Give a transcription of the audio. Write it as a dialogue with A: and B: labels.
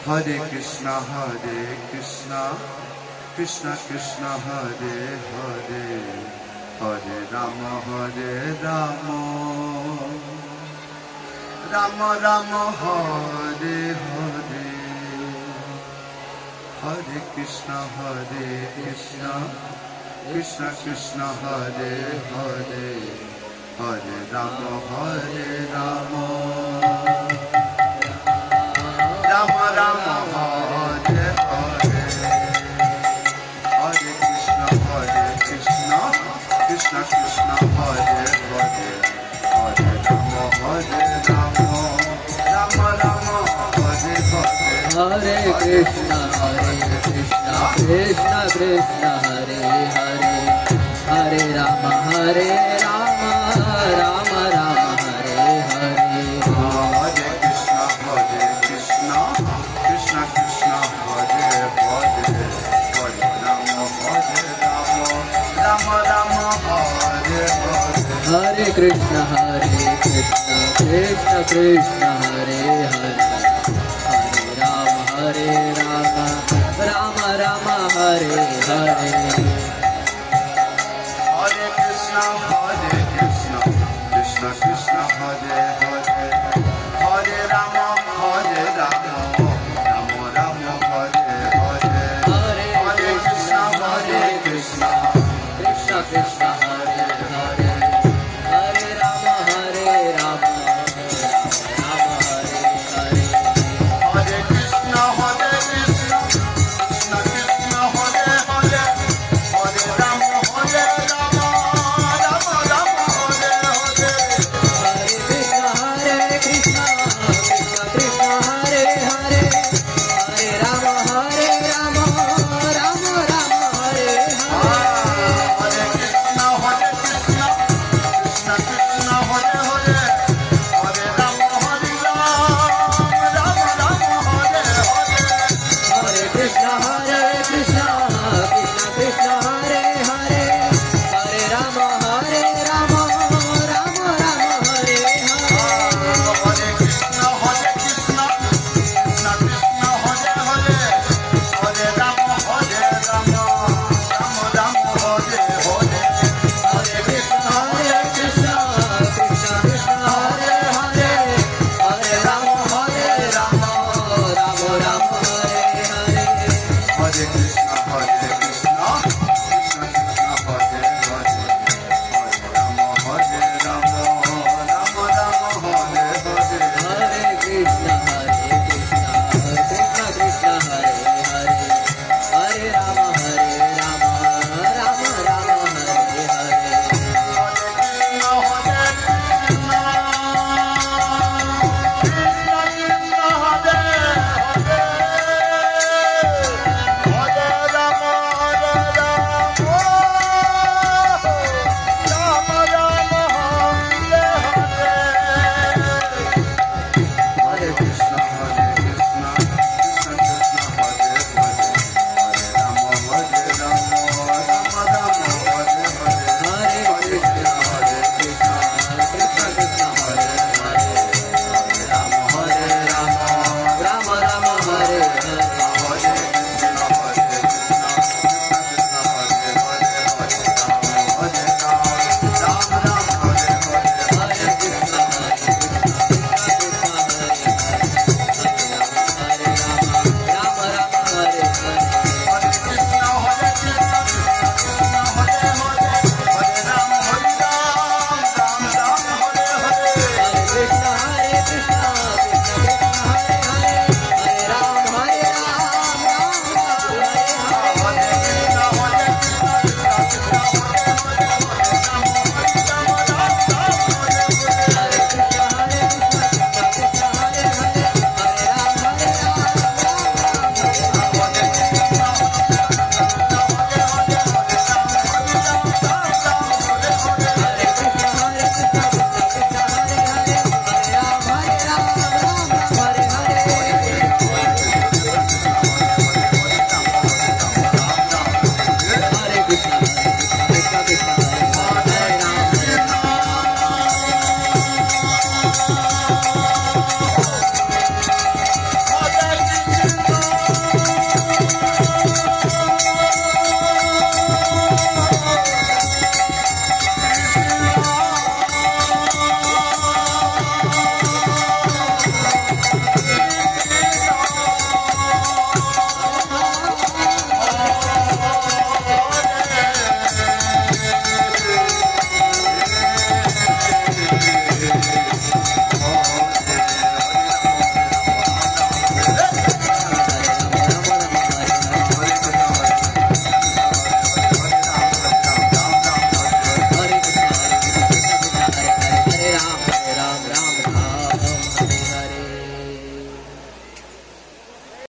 A: Hare Krishna, Krishna Krishna, Hare Hare, Hare Rama, Rama Rama, Hare Hare, Hare Krishna, Krishna Krishna, Hare Hare, Hare Rama, Rama Rama, Hare Hare, Hare Krishna, Krishna Krishna, Hare Hare, Hare Rama, Rama Rama, Hare Hare,
B: Hare Krishna, Krishna Krishna, Hare Hare, Hare Rama, Rama Rama, Hare Hare.
A: Hare Krishna, Krishna Krishna, Hare Hare, Hare Rama, Rama Rama, Hare Hare.
B: Hare Krishna, Krishna Krishna, Hare Hare, Hare Rama, Rama Rama, Hare Hare.
A: Hare Krishna, Krishna Krishna, Hare Hare, Hare Rama, Rama Rama, Hare Hare. Hare Krishna, Krishna
B: Krishna, Hare Hare, Hare Rama, Rama Hare Hare.
A: Hare Krishna, Krishna Krishna, Hare Hare, Hare Rama, Rama Rama, Hare Hare.
B: Hare Krishna, Krishna Krishna, Hare Hare,